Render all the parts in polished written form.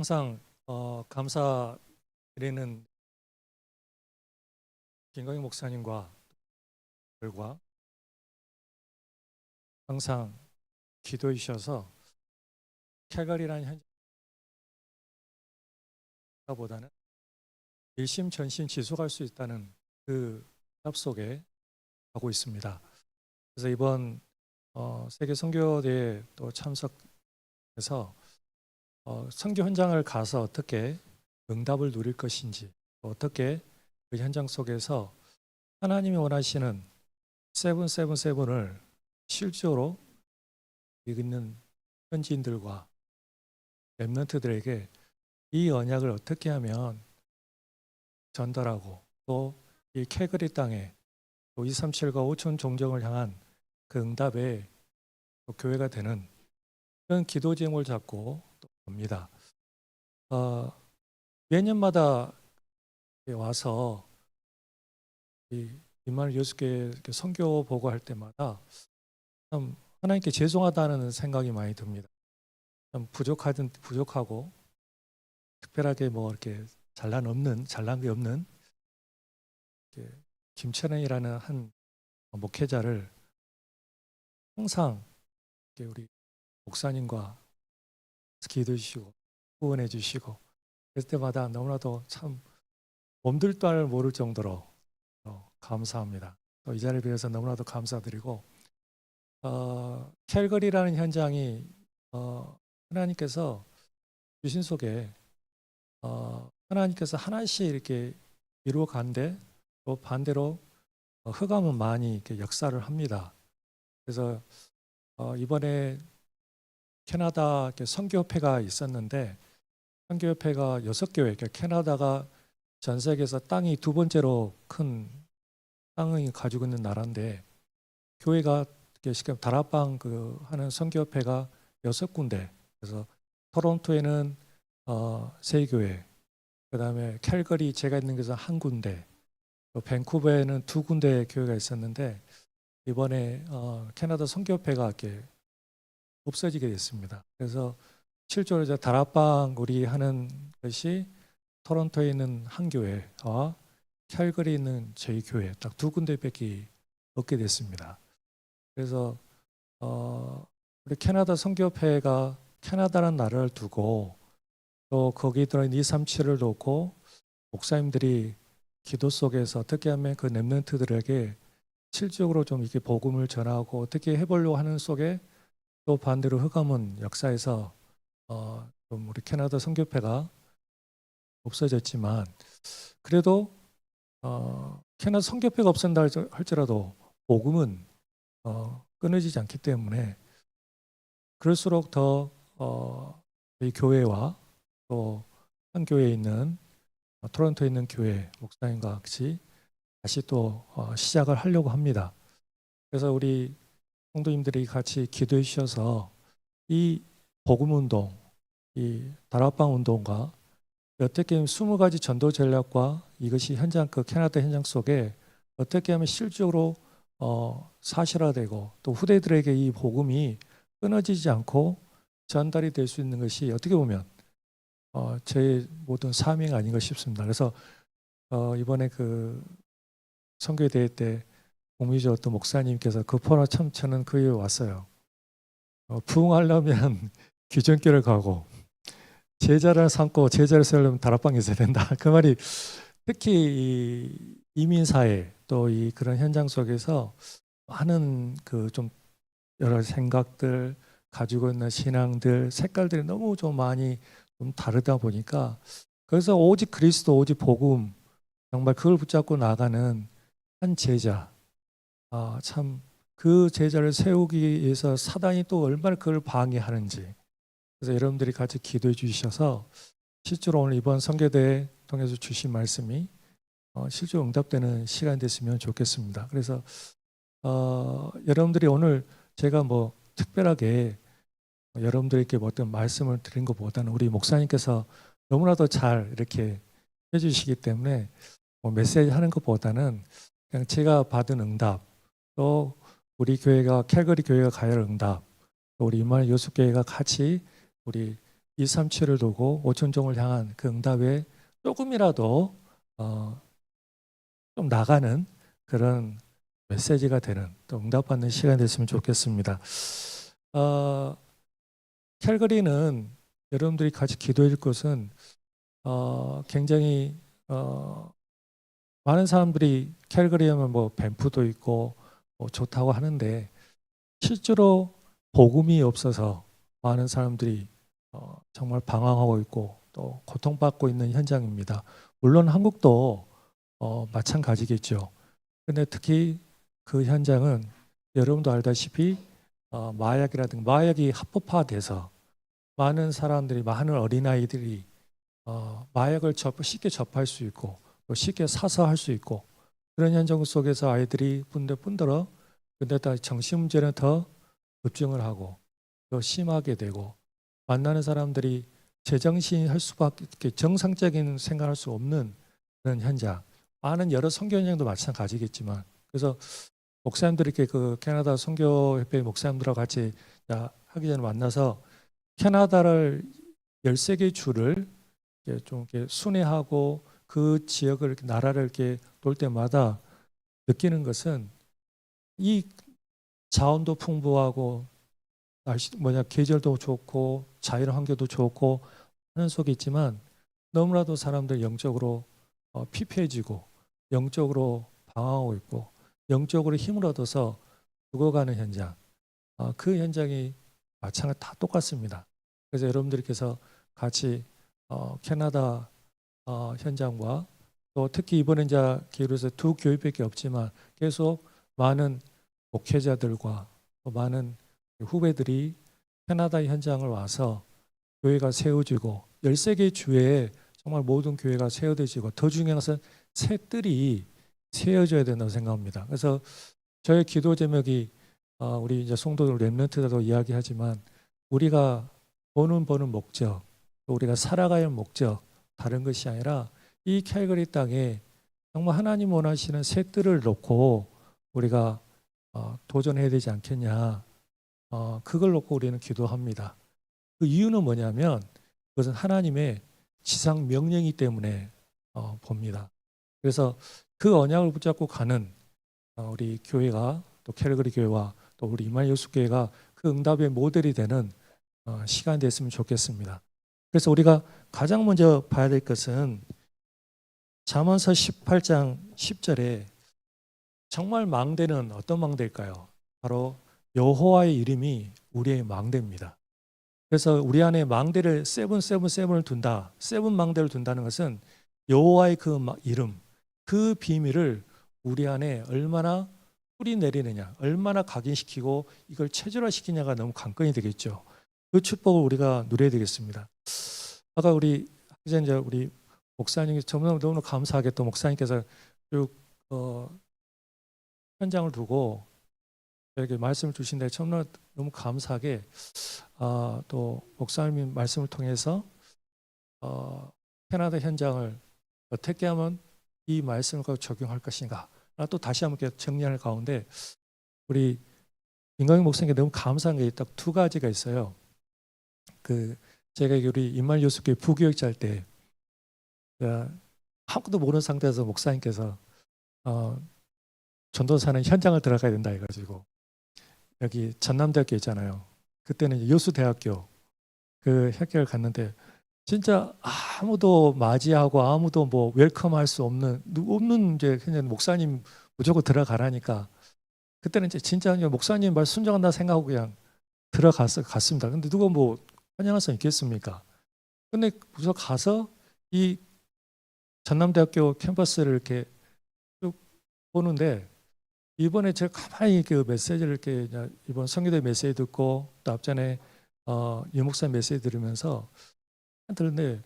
항상 감사드리는 김광희 목사님과 들과 항상 기도해 주셔서 캘거리라는 현장보다는 일심전심 지속할 수 있다는 그 답 속에 하고 있습니다. 그래서 이번 세계 선교대회 또 참석해서 선교 현장을 가서 어떻게 응답을 누릴 것인지, 어떻게 그 현장 속에서 하나님이 원하시는 777을 실제로 있는 현지인들과 렘넌트들에게 이 언약을 어떻게 하면 전달하고 또 이 캐거리 땅에 또 237과 5천 종정을 향한 그 응답의 교회가 되는 그런 기도 제목을 잡고 또 봅니다. 매년마다 와서 이만희 교수께 선교 보고할 때마다 참 하나님께 죄송하다는 생각이 많이 듭니다. 참 부족하고 특별하게 뭐 이렇게 잘난 게 없는 김철현이라는 한 목회자를 항상 우리 목사님과 기도해 주시고 후원해 주시고 그럴 때마다 너무나도 참 몸둘 바를 모를 정도로 감사합니다. 또 이 자리를 빌어서 너무나도 감사드리고 캘거리라는 현장이 하나님께서 주신 속에 하나님께서 하나씩 이렇게 이루어 간데 또 반대로 흑암은 많이 이렇게 역사를 합니다. 그래서 이번에 캐나다 선교협회가 있었는데 선교협회가 6교회, 그러니까 캐나다가 전 세계에서 땅이 두 번째로 큰 땅을 가지고 있는 나라인데 교회가 지금 다락방 하는 선교협회가 6군데, 그래서 토론토에는 3교회, 그 다음에 캘거리 제가 있는 곳에서 1군데, 또 밴쿠버에는 2군데 교회가 있었는데 이번에 캐나다 선교협회가 이렇게 없어지게 됐습니다. 그래서 실제로 이제 다락방 우리 하는 것이 토론토에 있는 한 교회와 캘거리에 있는 저희 교회 딱 2군데밖에 없게 됐습니다. 그래서 우리 캐나다 선교협회가 캐나다라는 나라를 두고 또 거기에 들어있는 237을 놓고 목사님들이 기도 속에서 어떻게 하면 그 렘넌트들에게 실질적으로 좀 이렇게 복음을 전하고 어떻게 해보려고 하는 속에 또 반대로 흑암은 역사에서 좀 우리 캐나다 선교협회가 없어졌지만 그래도 캐나다 선교협회가 없앤다 할지라도 복음은 끊어지지 않기 때문에 그럴수록 더 이 교회와 또 한 교회에 있는 토론토에 있는 교회 목사님과 같이 다시 또 시작을 하려고 합니다. 그래서 우리 성도님들이 같이 기도해 주셔서 이 복음 운동, 이 다락방 운동과 어떻게 하면 20가지 전도 전략과 이것이 현장 캐나다 현장 속에 어떻게 하면 실질적으로 사실화되고 또 후대들에게 이 복음이 끊어지지 않고 전달이 될 수 있는 것이 어떻게 보면 제 모든 사명 아닌가 싶습니다. 그래서 이번에 선교회 대회 때 공미주 어떤 목사님께서 급하나 참 저는 그에 왔어요. 부흥하려면 귀정교를 가고 제자를 삼고 제자를 세우려면 다락방에 있어야 된다. 그 말이 특히 이 이민사회 또 이 그런 현장 속에서 하는 좀 여러 생각들 가지고 있는 신앙들 색깔들이 너무 좀 많이 좀 다르다 보니까 그래서 오직 그리스도 오직 복음 정말 그걸 붙잡고 나가는 한 제자 참 그 제자를 세우기 위해서 사단이 또 얼마나 그걸 방해하는지 그래서 여러분들이 같이 기도해 주셔서 실제로 오늘 이번 선교대회 통해서 주신 말씀이 실제로 응답되는 시간 됐으면 좋겠습니다. 그래서 여러분들이 오늘 제가 뭐 특별하게 여러분들에게 뭐 어떤 말씀을 드린 것보다는 우리 목사님께서 너무나도 잘 이렇게 해주시기 때문에 뭐 메시지 하는 것보다는 그냥 제가 받은 응답 또 우리 교회가 캘거리 교회가 가야 할 응답 또 우리 이만희 요수교회가 같이 우리 237을 두고 오천종을 향한 그 응답에 조금이라도 좀 나가는 그런 메시지가 되는 또 응답받는 시간이 됐으면 좋겠습니다. 어, 캘거리는 여러분들이 같이 기도해 줄 것은 굉장히 많은 사람들이 캘거리 하면 뭐 밴프도 있고 뭐 좋다고 하는데 실제로 복음이 없어서 많은 사람들이 정말 방황하고 있고 또 고통받고 있는 현장입니다. 물론 한국도 마찬가지겠죠. 근데 특히 그 현장은 여러분도 알다시피 마약이라든가 마약이 합법화돼서 많은 사람들이 많은 어린아이들이 마약을 쉽게 접할 수 있고 또 쉽게 사서 할 수 있고 그런 현장 속에서 아이들이 뿐더러 근데다 정신 문제는 더 급증을 하고 더 심하게 되고 만나는 사람들이 제정신이 할 수밖에 정상적인 생각할 수 없는 그런 현장 많은 여러 선교 현장도 마찬가지겠지만 그래서 목사님들이 이렇게 그 캐나다 선교협회 목사님들하고 같이 하기 전에 만나서 캐나다를 13개 주를 좀 이렇게 순회하고 그 지역을 이렇게 나라를 이렇게 돌 때마다 느끼는 것은 이 자원도 풍부하고 날씨 계절도 좋고 자연 환경도 좋고 하는 속에 있지만 너무나도 사람들 영적으로 피폐해지고 영적으로 방황하고 있고 영적으로 힘을 얻어서 죽어가는 현장 그 현장이 마찬가지 다 똑같습니다. 그래서 여러분들께서 같이 캐나다 현장과 또 특히 이번에 이제 기울여서 두 교회밖에 없지만 계속 많은 목회자들과 또 많은 후배들이 캐나다 현장을 와서 교회가 세워지고 13개 주에 정말 모든 교회가 세워지고 더 중요한 것은 새 뜰이 세워져야 된다고 생각합니다. 그래서 저의 기도 제목이 우리 이제 성도들 렘넌트들도 이야기하지만 우리가 버는 목적 또 우리가 살아가야 할 목적 다른 것이 아니라 이 캘거리 땅에 정말 하나님 원하시는 새 뜰을 놓고 우리가 도전해야 되지 않겠냐 그걸 놓고 우리는 기도합니다. 그 이유는 뭐냐면 그것은 하나님의 지상 명령이기 때문에 봅니다. 그래서 그 언약을 붙잡고 가는 우리 교회가 또 캘거리 교회와 또 우리 이마니엘수 교회가 그 응답의 모델이 되는 시간이 됐으면 좋겠습니다. 그래서 우리가 가장 먼저 봐야 될 것은 잠언서 18장 10절에 정말 망대는 어떤 망대일까요? 바로 여호와의 이름이 우리의 망대입니다. 그래서 우리 안에 망대를 세븐을 둔다. 세븐 망대를 둔다는 것은 여호와의 그 이름, 그 비밀을 우리 안에 얼마나 뿌리 내리느냐, 얼마나 각인시키고 이걸 체질화시키냐가 너무 관건이 되겠죠. 그 축복을 우리가 누려야 되겠습니다. 아까 우리 목사님이 너무나 감사하게 또 목사님께서 쭉 현장을 두고 이렇게 말씀을 주신데 정말 너무 감사하게 또 목사님의 말씀을 통해서 캐나다 현장을 어떻게 하면 이 말씀을 적용할 것인가 또 다시 한번 정리할 가운데 우리 임강희 목사님께 너무 감사한 게 딱 두 가지가 있어요. 제가 우리 임말요수교회 부교육자 할 때 아무것도 모르는 상태에서 목사님께서 전도사는 현장을 들어가야 된다 해가지고 여기 전남대학교 있잖아요. 그때는 여수대학교 그 학교를 갔는데 진짜 아무도 맞이하고 아무도 뭐 웰컴할 수 없는 이제 그냥 목사님 무조건 들어가라니까 그때는 이제 진짜 목사님 말 순종한다 생각하고 그냥 갔습니다. 근데 누가 뭐 환영할 수 있겠습니까? 근데 우선 가서 이 전남대학교 캠퍼스를 이렇게 쭉 보는데 이번에 제가 가만히 그 메시지를 이렇게 이번 성교대 메시지 듣고 또 앞전에 유목사 메시지 들으면서 들었는데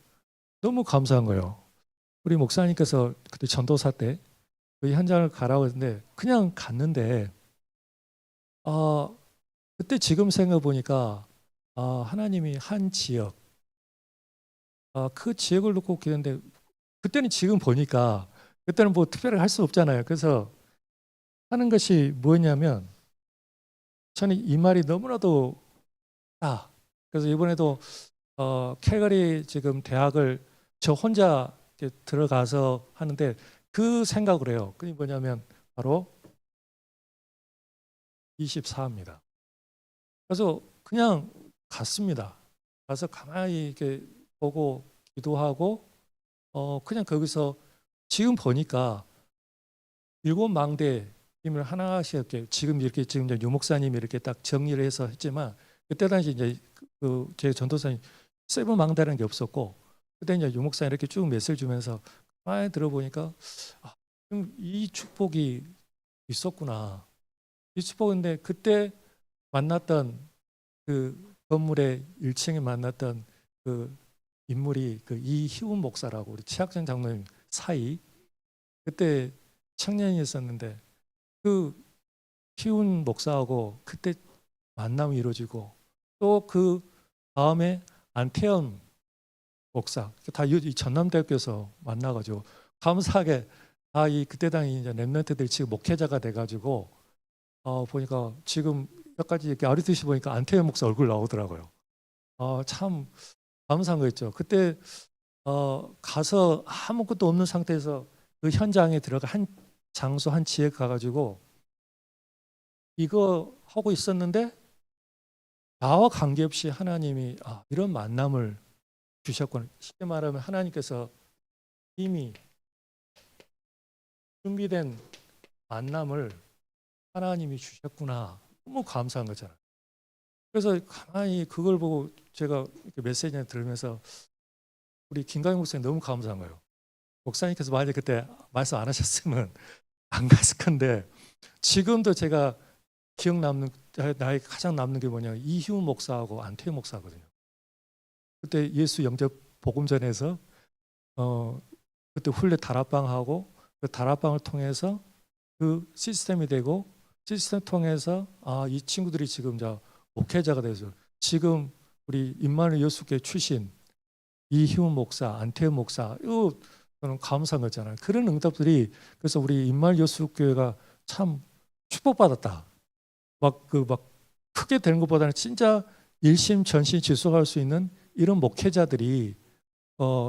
너무 감사한 거예요. 우리 목사님께서 그때 전도사 때 그 현장을 가라고 했는데 그냥 갔는데 그때 지금 생각해 보니까 하나님이 한 지역 그 지역을 놓고 기도했는데 그때는 지금 보니까 그때는 뭐 특별하게 할 수 없잖아요. 그래서 하는 것이 뭐냐면 저는 이 말이 너무나도 그래서 이번에도 캘거리 지금 대학을 저 혼자 이렇게 들어가서 하는데 그 생각을 해요. 그게 뭐냐면 바로 24입니다. 그래서 그냥 갔습니다. 가서 가만히 이렇게 보고 기도하고 그냥 거기서 지금 보니까 일곱 망대 힘을 하나씩 이렇게 지금 이제 유 목사님이 이렇게 딱 정리를 해서 했지만 그때 당시 이제 제 전도사님 세븐 망대라는 게 없었고 그때 이제 유 목사님 이렇게 쭉 메시를 주면서 가만히 들어보니까 이 축복이 있었구나. 이 축복인데 그때 만났던 그 건물의 1층에 만났던 그 인물이 그 이희훈 목사라고 우리 최학전 장로님 사이 그때 청년이었었는데 그 희훈 목사하고 그때 만남이 이루어지고 또 그 다음에 안태현 목사 다 이 전남대학교에서 만나가지고 감사하게 이 그때 당시 이제 랩런트들이 지금 목회자가 돼가지고 보니까 지금 몇 가지 이렇게 아르티시 보니까 안태현 목사 얼굴 나오더라고요. 참 감사한 거 있죠. 그때 가서 아무것도 없는 상태에서 그 현장에 들어가 한 장소 한 지에 가가지고 이거 하고 있었는데 나와 관계없이 하나님이 이런 만남을 주셨구나. 쉽게 말하면 하나님께서 이미 준비된 만남을 하나님이 주셨구나. 너무 감사한 거잖아요. 그래서 가만히 그걸 보고 제가 이렇게 메시지를 들으면서 우리 김강희 목사님 너무 감사한 거예요. 목사님께서 만약에 그때 말씀 안 하셨으면 안 갔을 건데 지금도 제가 기억 남는 나에게 가장 남는 게 뭐냐 이희훈 목사하고 안태현 목사거든요. 그때 예수 영접 복음전에서 그때 훈련 다락방하고 그 다락방을 통해서 그 시스템이 되고 시스템 통해서 이 친구들이 지금 이제 목회자가 돼서 지금 우리 임마누엘 여수교회 출신 이희훈 목사, 안태현 목사 이거 저는 감사한 거잖아요. 그런 응답들이 그래서 우리 임마누엘 여수교회가 참 축복받았다. 막 크게 되는 것보다는 진짜 일심 전심 지속할 수 있는 이런 목회자들이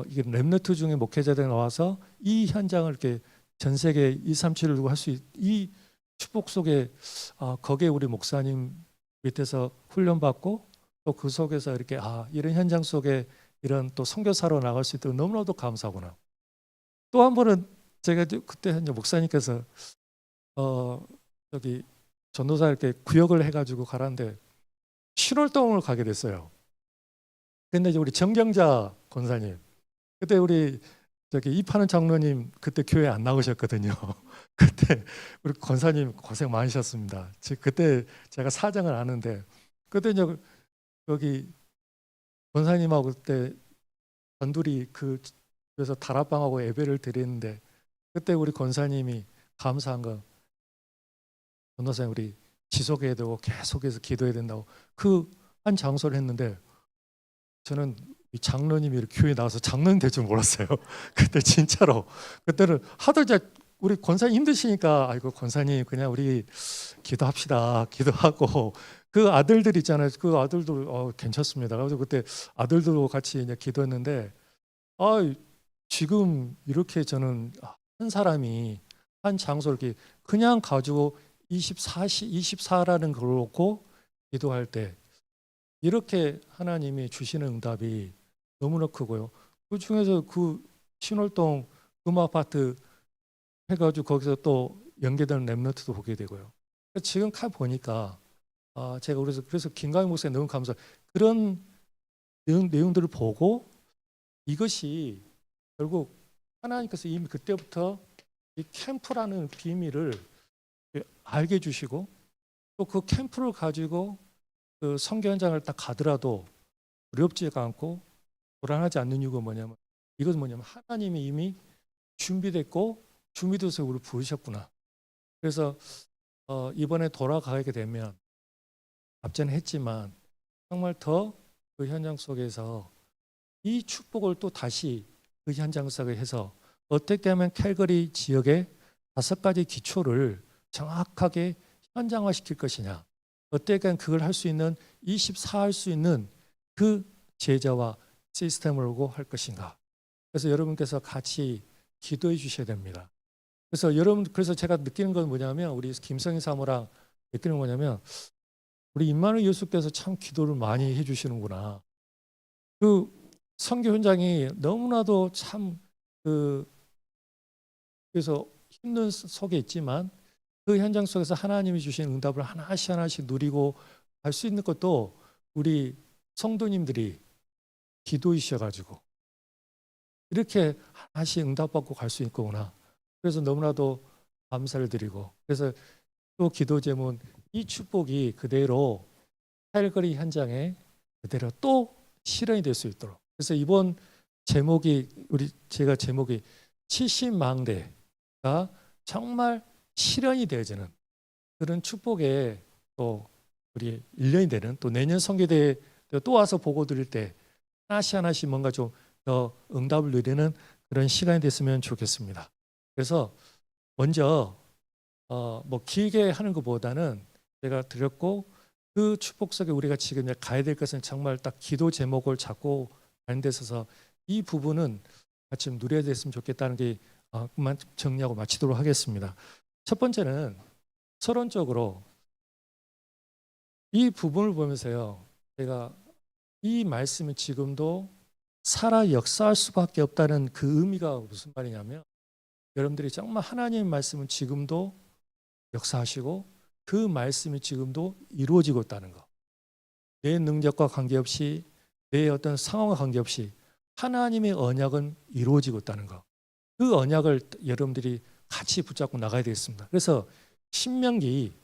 이게 렘너트 중에 목회자들이 나와서 이 현장을 이렇게 전 세계 237을 두고 할 수 이 축복 속에 거기에 우리 목사님 밑에서 훈련받고 또 그 속에서 이렇게 이런 현장 속에 이런 또 선교사로 나갈 수 있도록 너무나도 감사하구나. 또 한 번은 제가 그때 이제 목사님께서 저기 전도사 이렇게 구역을 해가지고 가라는데 신월동을 가게 됐어요. 근데 이제 우리 정경자 권사님 그때 우리 저기 이파는 장로님 그때 교회 안 나오셨거든요. 그때 우리 권사님 고생 많으셨습니다. 그때 제가 사정을 아는데 그때 이제 여기 권사님하고 그때 단둘이 그래서 다락방하고 예배를 드리는데 그때 우리 권사님이 감사한 거 전도사님 우리 지속해야 되고 계속해서 기도해야 된다고 그 한 장소를 했는데 저는 이 장로님이 이렇게 교회 나와서 장로님 될 줄 몰랐어요. 그때 진짜로 그때는 하도 이제 우리 권사님 힘드시니까 아이고 권사님 그냥 우리 기도합시다 기도하고 그 아들들 있잖아요. 그 아들도 괜찮습니다. 그래서 그때 아들들도 같이 이제 기도했는데 지금 이렇게 저는 한 사람이 한 장소를 이렇게 그냥 가지고 24라는 걸 놓고 기도할 때 이렇게 하나님이 주시는 응답이 너무나 크고요. 그 중에서 그 신월동 금아파트 해가지고 거기서 또 연계되는 랩런트도 보게 되고요. 지금 가 보니까 제가 그래서 김강희 목사님 너무 감사. 그런 내용들을 보고 이것이 결국 하나님께서 이미 그때부터 이 캠프라는 비밀을 알게 해주시고 또 그 캠프를 가지고 그 선교 현장을 딱 가더라도 두렵지가 않고 불안하지 않는 이유가 뭐냐면 이것은 뭐냐면 하나님이 이미 준비됐고 준비돼서 우리를 부르셨구나. 그래서 이번에 돌아가게 되면 앞전에 했지만 정말 더 그 현장 속에서 이 축복을 또 다시 그 현장 속에 해서 어떻게 하면 캘거리 지역의 5가지 기초를 정확하게 현장화시킬 것이냐 어떻게 하면 그걸 할 수 있는 24 할 수 있는 그 제자와 시스템을 오고 할 것인가. 그래서 여러분께서 같이 기도해 주셔야 됩니다. 그래서 제가 느끼는 건 뭐냐면 우리 김성희 사모랑 느끼는 건 뭐냐면 우리 임마누엘 예수께서 참 기도를 많이 해주시는구나. 그 선교 현장이 너무나도 참 그래서 힘든 속에 있지만 그 현장 속에서 하나님이 주신 응답을 하나씩 하나씩 누리고 할 수 있는 것도 우리 성도님들이 기도이셔가지고 이렇게 하나씩 응답받고 갈 수 있구나. 그래서 너무나도 감사를 드리고 그래서 또 기도 제문 이 축복이 그대로 칼거리 현장에 그대로 또 실현이 될 수 있도록. 그래서 이번 제목이 제가 제목이 70망대가 정말 실현이 되어지는 그런 축복에 또 우리 1년이 되는 또 내년 선교대에 또 와서 보고 드릴 때 하나씩 하나씩 뭔가 좀 더 응답을 누리는 그런 시간이 됐으면 좋겠습니다. 그래서 먼저 뭐 길게 하는 것보다는 제가 드렸고 그 축복 속에 우리가 지금 가야 될 것은 정말 딱 기도 제목을 잡고 가는 데 있어서 이 부분은 같이 좀 누려야 됐으면 좋겠다는 게 그만 정리하고 마치도록 하겠습니다. 첫 번째는 서론적으로 이 부분을 보면서요. 제가 이 말씀이 지금도 살아 역사할 수밖에 없다는 그 의미가 무슨 말이냐면 여러분들이 정말 하나님의 말씀은 지금도 역사하시고 그 말씀이 지금도 이루어지고 있다는 거. 내 능력과 관계없이 내 어떤 상황과 관계없이 하나님의 언약은 이루어지고 있다는 거. 그 언약을 여러분들이 같이 붙잡고 나가야 되겠습니다. 그래서 신명기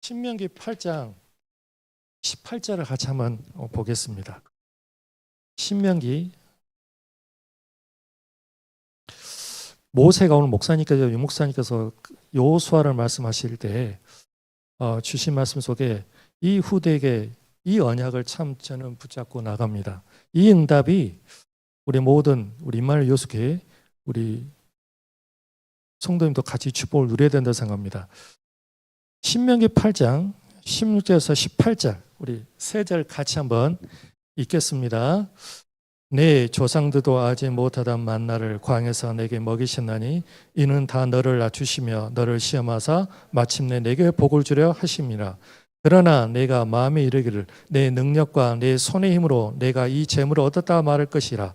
8장 18절을 같이 한번 보겠습니다. 신명기 모세가 오늘 목사님께서 여호수아를 말씀하실 때 주신 말씀 속에 이 후대에게 이 언약을 참 저는 붙잡고 나갑니다. 이 응답이 우리 모든 우리 임마누엘 예수교회 우리 성도님도 같이 축복을 누려야 된다고 생각합니다. 신명기 8장 16절에서 18절 우리 세 절 같이 한번 읽겠습니다. 내 조상들도 알지 못하던 만나를 광야에서 내게 먹이셨나니 이는 다 너를 낮추시며 너를 시험하사 마침내 내게 복을 주려 하심이라. 그러나 내가 마음에 이르기를 내 능력과 내 손의 힘으로 내가 이 재물을 얻었다 말할 것이라.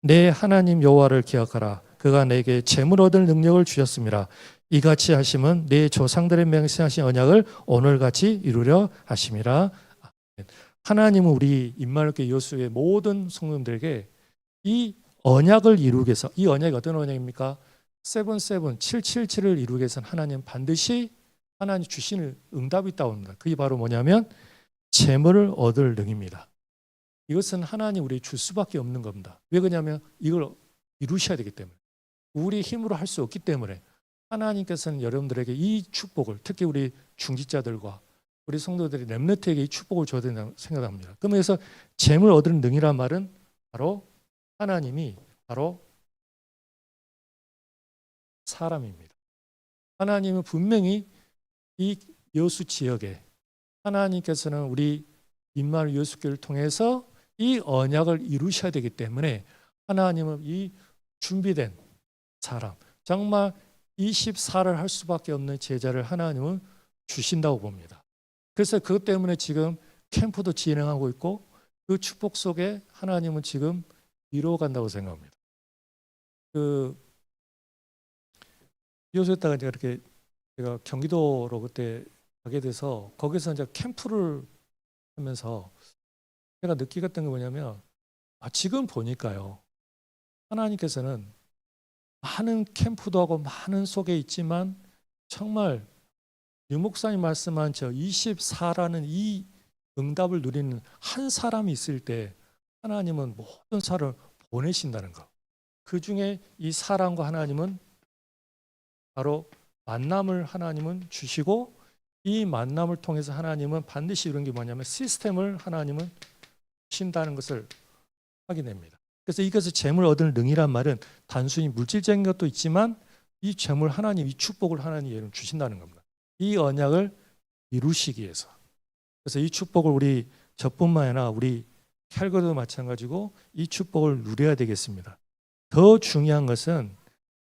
내 하나님 여호와를 기억하라. 그가 내게 재물 얻을 능력을 주셨음이라. 이같이 하심은 내 조상들의 맹세하신 언약을 오늘같이 이루려 하심이라. 하나님은 우리 임마누엘 교회 여수의 모든 성도들에게 이 언약을 이루기 위해서 이 언약이 어떤 언약입니까? 777을 이루기 위해서는 하나님 반드시 하나님 주시는 응답이 있다고 합니다. 그게 바로 뭐냐면 재물을 얻을 능입니다. 이것은 하나님 우리 줄 수밖에 없는 겁니다. 왜 그러냐면 이걸 이루셔야 되기 때문에 우리 힘으로 할 수 없기 때문에 하나님께서는 여러분들에게 이 축복을 특히 우리 중직자들과 우리 성도들이 렘넌트에게 이 축복을 줘야 된다고 생각합니다. 그러면서 재물 얻는 능이란 말은 바로 하나님이 바로 사람입니다. 하나님은 분명히 이 여수 지역에 하나님께서는 우리 임마누엘 예수교를 통해서 이 언약을 이루셔야 되기 때문에 하나님은 이 준비된 사람 정말 24를 할 수밖에 없는 제자를 하나님은 주신다고 봅니다. 그래서 그것 때문에 지금 캠프도 진행하고 있고 그 축복 속에 하나님은 지금 이루어간다고 생각합니다. 여수에다가 이렇게 제가 경기도로 그때 가게 돼서 거기서 이제 캠프를 하면서 제가 느끼겠던 게 뭐냐면 지금 보니까요 하나님께서는 많은 캠프도 하고 많은 속에 있지만 정말 유 목사님 말씀한 저 24라는 이 응답을 누리는 한 사람이 있을 때 하나님은 모든 사람을 보내신다는 것. 그 중에 이 사람과 하나님은 바로 만남을 하나님은 주시고 이 만남을 통해서 하나님은 반드시 이런 게 뭐냐면 시스템을 하나님은 주신다는 것을 확인됩니다. 그래서 이것을 재물 얻을 능이란 말은 단순히 물질적인 것도 있지만 이 재물 하나님, 이 축복을 하나님 주신다는 겁니다. 이 언약을 이루시기 위해서. 그래서 이 축복을 우리 저뿐만 아니라 우리 캘거도 마찬가지고 이 축복을 누려야 되겠습니다. 더 중요한 것은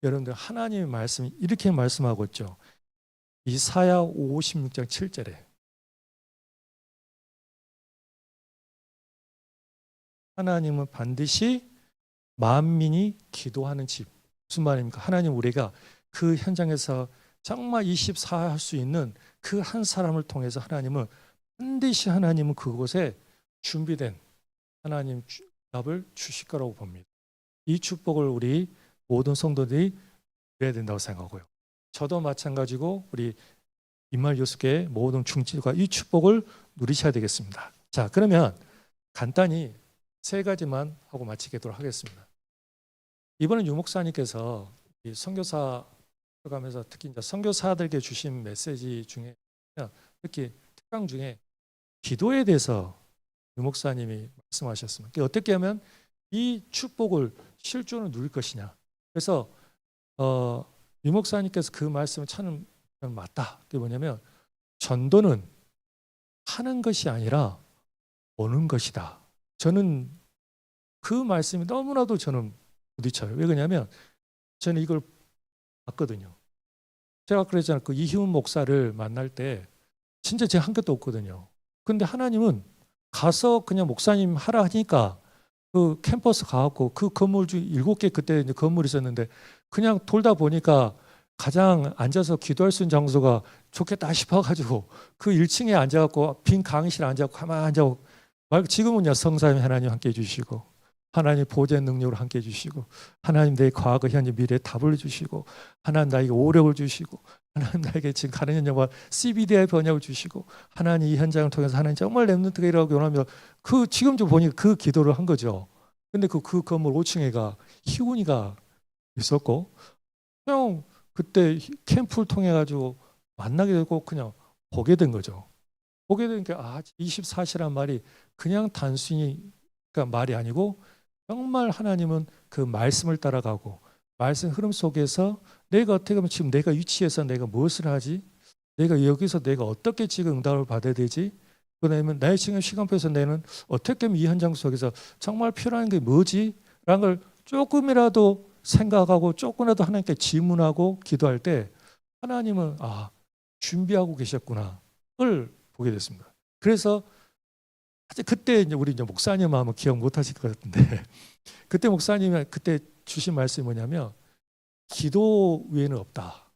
여러분들 하나님의 말씀이 이렇게 말씀하고 있죠. 이사야 56장 7절에 하나님은 반드시 만민이 기도하는 집. 무슨 말입니까? 하나님 우리가 그 현장에서 정말 24 할 수 있는 그 한 사람을 통해서 하나님은 반드시 하나님은 그곳에 준비된 하나님 답을 주실 거라고 봅니다. 이 축복을 우리 모든 성도들이 누려야 된다고 생각하고요. 저도 마찬가지고 우리 임말 요수교회 모든 중직과 이 축복을 누리셔야 되겠습니다. 자, 그러면 간단히 세 가지만 하고 마치도록 하겠습니다. 이번에 유목사님께서 이 선교사 가면서 특히 이제 선교사들에게 주신 메시지 중에 특히 특강 중에 기도에 대해서 유목사님이 말씀하셨습니다. 어떻게 하면 이 축복을 실존으로 누릴 것이냐. 그래서 유목사님께서 그 말씀을 참 맞다. 그게 뭐냐면 전도는 하는 것이 아니라 오는 것이다. 저는 그 말씀이 너무나도 저는 부딪혀요. 왜 그러냐면 저는 이걸 봤거든요. 제가 그랬잖아요. 그 이희훈 목사를 만날 때 진짜 제가 한 것도 없거든요. 근데 하나님은 가서 그냥 목사님 하라 하니까 그 캠퍼스 가갖고 그 건물 중 7개 그때 이제 건물이 있었는데 그냥 돌다 보니까 가장 앉아서 기도할 수 있는 장소가 좋겠다 싶어가지고 그 1층에 앉아갖고 빈 강의실에 앉아갖고 가만히 앉아갖고 지금은요 성사님 하나님 함께 해주시고 하나님 보좌의 능력으로 함께 해주시고 하나님 내 과거 현재 미래에 답을 주시고 하나님 나에게 오력을 주시고 하나님 나에게 지금 가는 현장과 CBDI 번역을 주시고 하나님 이 현장을 통해서 하나님 정말 렘넌트가 일하고 원하며 그 지금 좀 보니까 그 기도를 한 거죠. 근데 그 건물 5층에가 희훈이가 있었고 그냥 그때 캠프를 통해 가지고 만나게 되고 그냥 보게 된 거죠. 보게 되니까 24시란 말이 그냥 단순히 그러니까 말이 아니고 정말 하나님은 그 말씀을 따라가고 말씀 흐름 속에서 내가 어떻게 하면 지금 내가 위치에서 내가 무엇을 하지? 내가 여기서 내가 어떻게 지금 응답을 받아야 되지? 그다음에 나의 지금 시간표에서 내는 어떻게 하면 이 현장 속에서 정말 필요한 게 뭐지? 라는 걸 조금이라도 생각하고 조금이라도 하나님께 질문하고 기도할 때 하나님은 준비하고 계셨구나를 보게 됐습니다. 그래서 그때 이제 우리 이제 목사님 아마 기억 못 하실 것 같은데 그때 목사님이 그때 주신 말씀이 뭐냐면 기도 외에는 없다.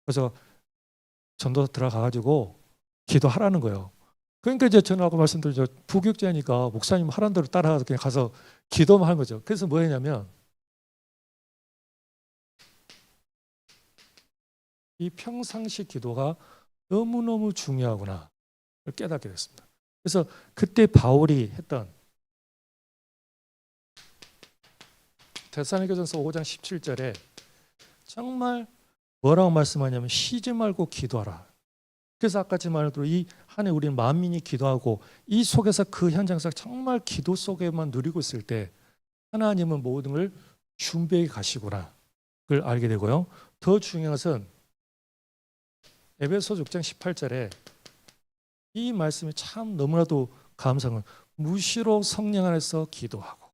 그래서 전도 들어가가지고 기도하라는 거예요. 그러니까 이제 저는 아까 말씀드린 부교육자니까 목사님 하라는 대로 따라가서 그냥 가서 기도만 하는 거죠. 그래서 뭐 했냐면 이 평상시 기도가 너무너무 중요하구나 깨닫게 됐습니다. 그래서 그때 바울이 했던 데살로니가전서 5장 17절에 정말 뭐라고 말씀하냐면 쉬지 말고 기도하라. 그래서 아까 제 말대로 이 한 해 우리는 만민이 기도하고 이 속에서 그 현장에서 정말 기도 속에만 누리고 있을 때 하나님은 모든 걸 준비해 가시구나 그걸 알게 되고요. 더 중요한 것은 에베소 6장 18절에 이 말씀이 참 너무나도 감사한 무시로 성령 안에서 기도하고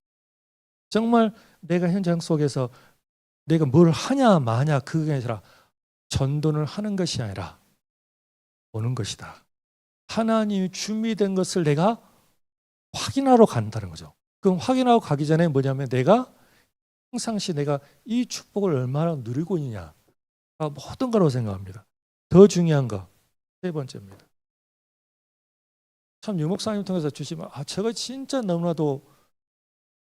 정말 내가 현장 속에서 내가 뭘 하냐 마냐 그게 아니라 전도를 하는 것이 아니라 오는 것이다. 하나님이 준비된 것을 내가 확인하러 간다는 거죠. 그럼 확인하고 가기 전에 뭐냐면 내가 평상시 내가 이 축복을 얼마나 누리고 있느냐가 모든 거라고 생각합니다. 더 중요한 거 세 번째입니다. 참 유목사님 통해서 주시면 저거 진짜 너무나도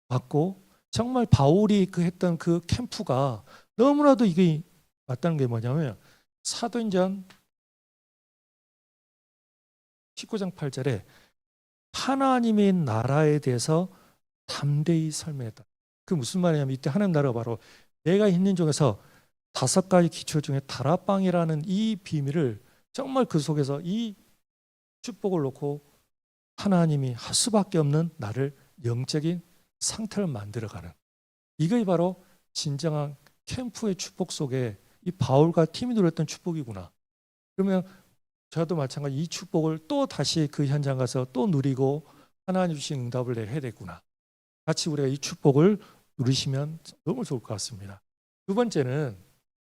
맞고 정말 바울이 했던 그 캠프가 너무나도 이게 맞다는 게 뭐냐면 사도행전 19장 8절에 하나님의 나라에 대해서 담대히 설명했다. 그 무슨 말이냐면 이때 하나님 나라가 바로 내가 있는 중에서 5가지 기초 중에 다락방이라는 이 비밀을 정말 그 속에서 이 축복을 놓고 하나님이 할 수밖에 없는 나를 영적인 상태를 만들어가는 이것이 바로 진정한 캠프의 축복 속에 이 바울과 팀이 누렸던 축복이구나. 그러면 저도 마찬가지 이 축복을 또 다시 그 현장 가서 또 누리고 하나님 주신 응답을 내야 되겠구나. 같이 우리가 이 축복을 누리시면 너무 좋을 것 같습니다. 두 번째는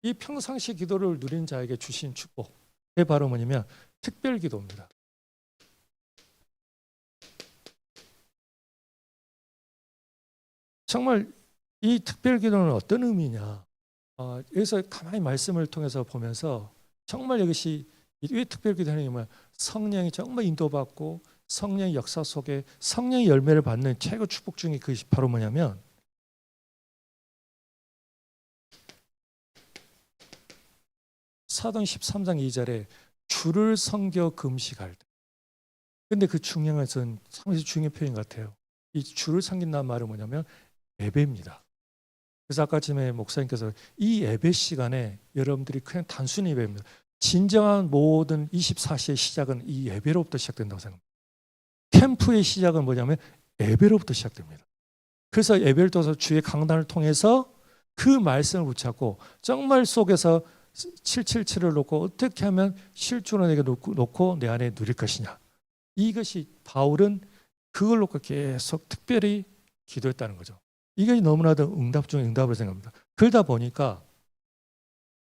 이 평상시 기도를 누린 자에게 주신 축복. 그게 바로 뭐냐면 특별 기도입니다. 정말 이 특별 기도는 어떤 의미냐? 여기서 가만히 말씀을 통해서 보면서 정말 이것이 왜 특별 기도냐면 성령이 정말 인도받고 성령의 역사 속에 성령의 열매를 받는 최고 축복 중에 그것이 바로 뭐냐면 사도행 13장 2절에 주를 섬겨 금식할 때. 근데 그 중요한 것은 상당히 중요한 표현 같아요. 이 주를 섬긴다는 말은 뭐냐면 예배입니다. 그래서 아까 전에 목사님께서 이 예배 시간에 여러분들이 그냥 단순히 예배입니다. 진정한 모든 24시의 시작은 이 예배로부터 시작된다고 생각합니다. 캠프의 시작은 뭐냐면 예배로부터 시작됩니다. 그래서 예배를 통해서 주의 강단을 통해서 그 말씀을 붙잡고 정말 속에서 777을 놓고 어떻게 하면 실존을 내게 놓고 내 안에 누릴 것이냐. 이것이 바울은 그걸 놓고 계속 특별히 기도했다는 거죠. 이게 너무나도 응답 중에 응답을 생각합니다. 그러다 보니까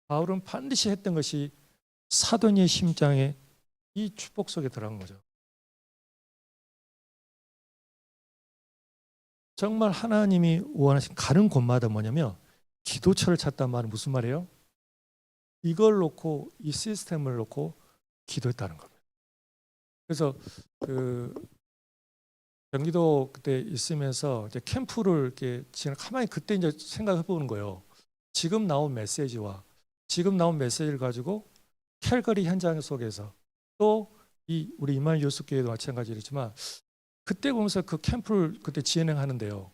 바울은 반드시 했던 것이 사도니의 심장에 이 축복 속에 들어간 거죠. 정말 하나님이 원하신 가는 곳마다 뭐냐면 기도처를 찾단 말은 무슨 말이에요? 이걸 놓고 이 시스템을 놓고 기도했다는 겁니다. 그래서 그 경기도 그때 있으면서 이제 캠프를 이렇게 지금 가만히 그때 이제 생각해 보는 거예요. 지금 나온 메시지와 지금 나온 메시지를 가지고 캘거리 현장 속에서 또 이 우리 이만희 요수교회도 마찬가지겠지만 그때 보면서 그 캠프를 그때 진행하는데요.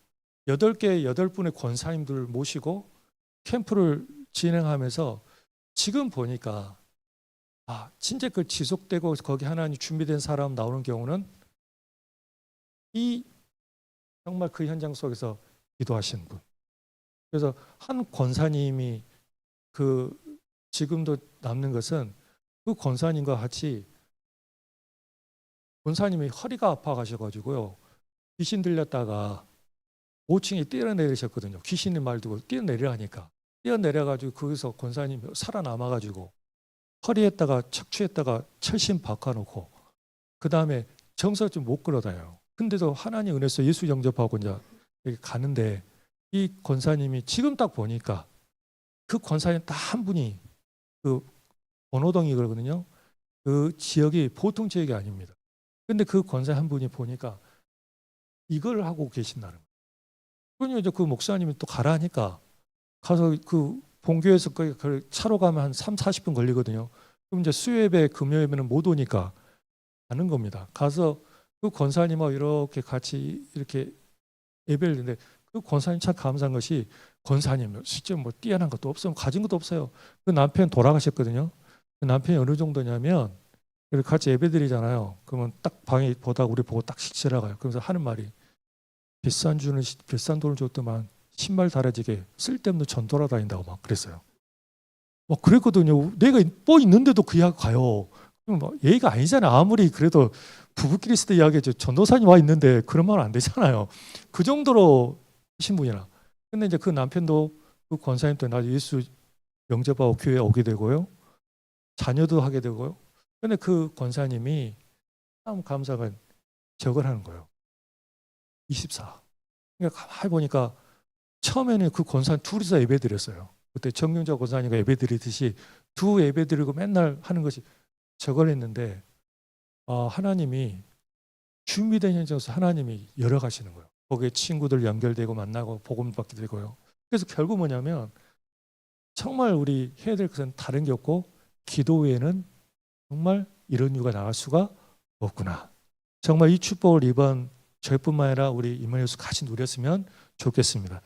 8분의 권사님들을 모시고 캠프를 진행하면서 지금 보니까 진짜 그 지속되고 거기 하나님 준비된 사람 나오는 경우는 이 정말 그 현장 속에서 기도하신 분. 그래서 한 권사님이 그 지금도 남는 것은 그 권사님과 같이 권사님이 허리가 아파 가셔가지고요. 귀신 들렸다가 5층에 뛰어내리셨거든요. 귀신의 말 듣고 뛰어내리라니까. 뛰어내려가지고 거기서 권사님이 살아남아가지고 허리에다가 척추에다가 철심 박아놓고 그 다음에 정서좀 못 걸어다요. 근데도 하나님 은혜에서 예수 영접하고 이제 여기 가는데 이 권사님이 지금 딱 보니까 그 권사님 딱 한 분이 그 번호동이거든요. 그 지역이 보통 지역이 아닙니다. 근데 그 권사 한 분이 보니까 이걸 하고 계신다는 거예요. 그러니 이제 그 목사님이 또 가라 하니까 가서 그 본교에서 그 차로 가면 한 3, 40분 걸리거든요. 그럼 이제 수요예배, 금요예배는 못 오니까 가는 겁니다. 가서 그 권사님하고 이렇게 같이 이렇게 예배를 드는데 그 권사님 참 감사한 것이 권사님 실제 뭐 뛰어난 것도 없어요. 가진 것도 없어요. 그 남편 돌아가셨거든요. 그 남편이 어느 정도냐면 같이 예배 드리잖아요. 그러면 딱 방에 보다 우리 보고 딱 지나가요. 그러면서 하는 말이 비싼 돈을 줬더만 신발 다라지게 쓸데없는 전 돌아다닌다고 막 그랬어요. 그랬거든요. 내가 뭐 있는데도 그 이야기 가요. 뭐 예의가 아니잖아요. 아무리 그래도 부부끼리 있을 때 이야기했죠. 전도사님 와 있는데 그런 말 안 되잖아요. 그 정도로 하신 분이라. 근데 이제 그 남편도 그 권사님 때 나 예수 영접하고 교회에 오게 되고요. 자녀도 하게 되고요. 근데 그 권사님이 참 감사한 저걸 하는 거예요. 24. 그러니까 가만히 보니까 처음에는 그 권사님 둘이서 예배 드렸어요. 그때 정경자 권사님과 예배 드리듯이 두 예배 드리고 맨날 하는 것이 저걸 했는데 하나님이 준비된 현장에서 하나님이 열어가시는 거예요. 거기에 친구들 연결되고 만나고 복음 받게 되고요. 그래서 결국 뭐냐면 정말 우리 해야 될 것은 다른 게 없고 기도 외에는 정말 이런 이유가 나갈 수가 없구나. 정말 이 축복을 이번 저희뿐만 아니라 우리 이만희수 같이 누렸으면 좋겠습니다.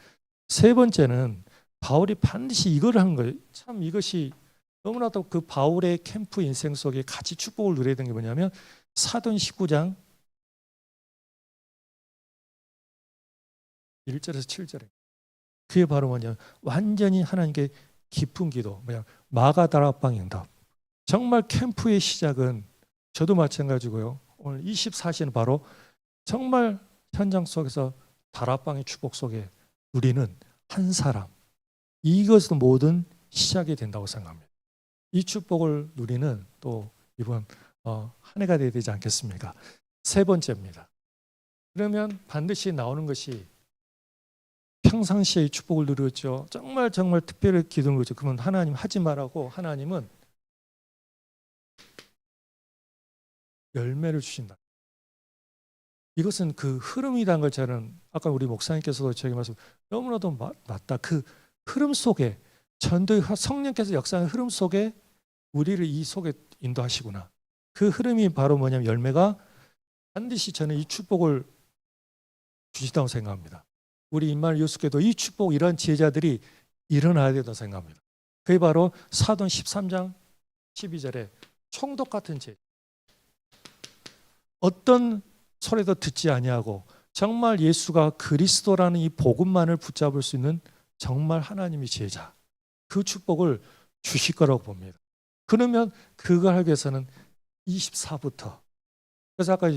세 번째는 바울이 반드시 이걸 하는 거예요. 참 이것이 너무나도 그 바울의 캠프 인생 속에 같이 축복을 누려야 되는 게 뭐냐면 사도행 19장 1절에서 7절에 그게 바로 뭐냐면 완전히 하나님께 깊은 기도, 뭐냐 마가다락방 응답. 정말 캠프의 시작은 저도 마찬가지고요. 오늘 24시는 바로 정말 현장 속에서 다락방의 축복 속에 누리는 한 사람. 이것은 모든 시작이 된다고 생각합니다. 이 축복을 누리는 또 이번 한 해가 되어야 되지 않겠습니까? 세 번째입니다. 그러면 반드시 나오는 것이 평상시에 축복을 누렸죠. 정말 특별히 기도를 누렸죠. 그러면 하나님 하지 말라고 하나님은 열매를 주신다. 이것은 그 흐름이라는 걸 저는 아까 우리 목사님께서도 저에게 말씀 너무나도 맞다. 그 흐름 속에 전도의 성령께서 역사하는 흐름 속에 우리를 이 속에 인도하시구나. 그 흐름이 바로 뭐냐면 열매가 반드시 저는 이 축복을 주시다고 생각합니다. 우리 임마누엘 유스교도 이 축복 이런 제자들이 일어나야 된다고 생각합니다. 그게 바로 사도행 13장 12절에 총독 같은 제자. 어떤 소리도 듣지 아니하고 정말 예수가 그리스도라는 이 복음만을 붙잡을 수 있는 정말 하나님의 제자. 그 축복을 주실 거라고 봅니다. 그러면 그걸 하기 위해서는 24부터 그래서 아까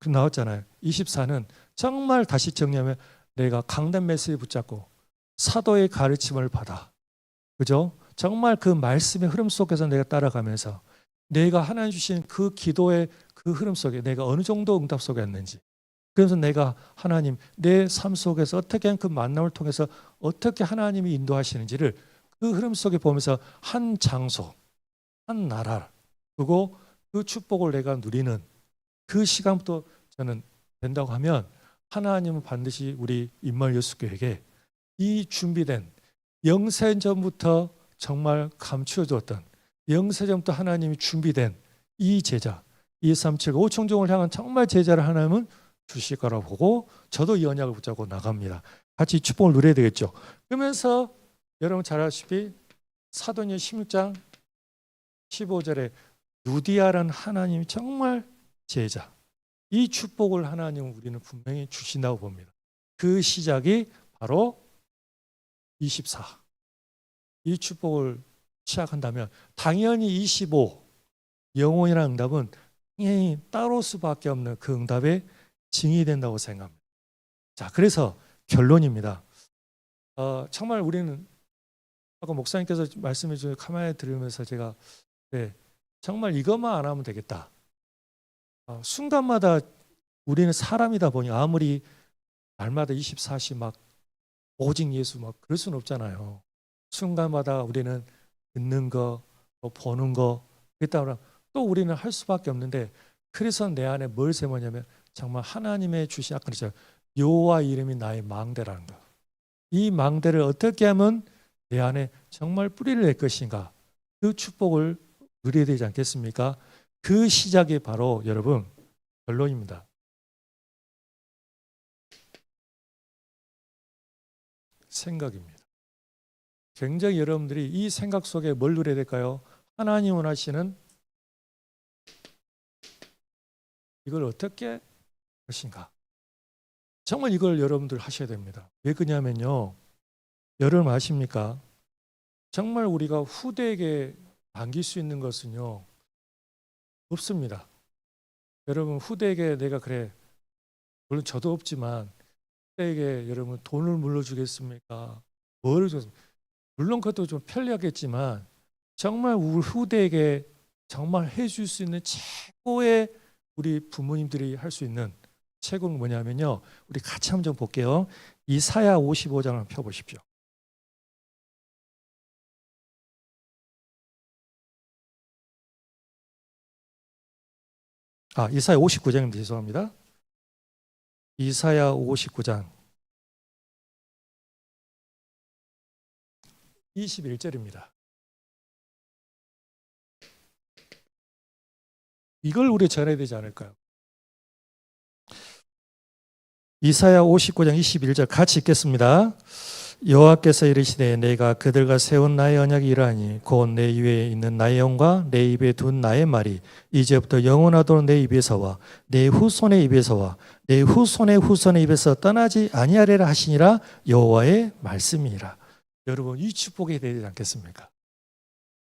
나왔잖아요. 24는 정말 다시 정리하면 내가 강단 메시지 붙잡고 사도의 가르침을 받아. 그죠? 정말 그 말씀의 흐름 속에서 내가 따라가면서 내가 하나님 주신 그 기도의 그 흐름 속에 내가 어느 정도 응답 속에 있는지 그래서 내가 하나님 내 삶 속에서 어떻게 그 만남을 통해서 어떻게 하나님이 인도하시는지를 그 흐름 속에 보면서 한 장소, 한 나라 그리고 그 축복을 내가 누리는 그 시간부터 저는 된다고 하면 하나님은 반드시 우리 임마누엘 예수교회에게 이 준비된 영세전부터 정말 감추어졌던 영세전부터 하나님이 준비된 이 제자 237 5청종을 향한 정말 제자를 하나님은 주실 거라고 보고 저도 이 언약을 붙잡고 나갑니다. 같이 축복을 누려야 되겠죠. 그러면서 여러분 잘 아시다시피 사도행전 16장 15절에 루디아라는 하나님이 정말 제자 이 축복을 하나님은 우리는 분명히 주신다고 봅니다. 그 시작이 바로 24. 이 축복을 시작한다면 당연히 25 영혼이라는 응답은 당연히 따로 수밖에 없는 그 응답의 증이 된다고 생각합니다. 자, 그래서 결론입니다. 정말 우리는 아까 목사님께서 말씀해 주신 가만히 들으면서 제가 정말 이것만 안 하면 되겠다. 순간마다 우리는 사람이다 보니 아무리 날마다 24시 막 오직 예수 막 그럴 수는 없잖아요. 순간마다 우리는 듣는 거, 보는 거 그랬다 또 우리는 할 수밖에 없는데 그래서 내 안에 뭘 세우냐면 정말 하나님의 주신 아까 그랬죠. 여호와 이름이 나의 망대라는 거. 이 망대를 어떻게 하면 내 안에 정말 뿌리를 낼 것인가. 그 축복을 누려야 되지 않겠습니까? 그 시작이 바로 여러분 결론입니다. 생각입니다. 굉장히 여러분들이 이 생각 속에 뭘 누려야 될까요? 하나님 원하시는 이걸 어떻게 것인가? 정말 이걸 여러분들 하셔야 됩니다. 왜 그러냐면요. 여러분 아십니까? 정말 우리가 후대에게 남길 수 있는 것은요. 없습니다. 여러분 후대에게 내가 그래 물론 저도 없지만 후대에게 여러분 돈을 물려주겠습니까? 뭐를 줬습니까? 물론 그것도 좀 편리하겠지만 정말 우리 후대에게 정말 해줄 수 있는 최고의 우리 부모님들이 할 수 있는 최고는 뭐냐면요. 우리 같이 한번 볼게요. 이사야 55장을 한번 펴보십시오. 이사야 59장입니다. 죄송합니다. 이사야 59장 21절입니다. 이걸 우리 전해야 되지 않을까요? 이사야 59장 21절 같이 읽겠습니다. 여호와께서 이르시되 내가 그들과 세운 나의 언약이 이러하니 곧 내 입에 있는 나의 영과 내 입에 둔 나의 말이 이제부터 영원하도록 내 입에서와 내 후손의 입에서와 내 후손의 후손의 입에서 떠나지 아니하리라 하시니라 여호와의 말씀이라. 여러분 이 축복이 되지 않겠습니까?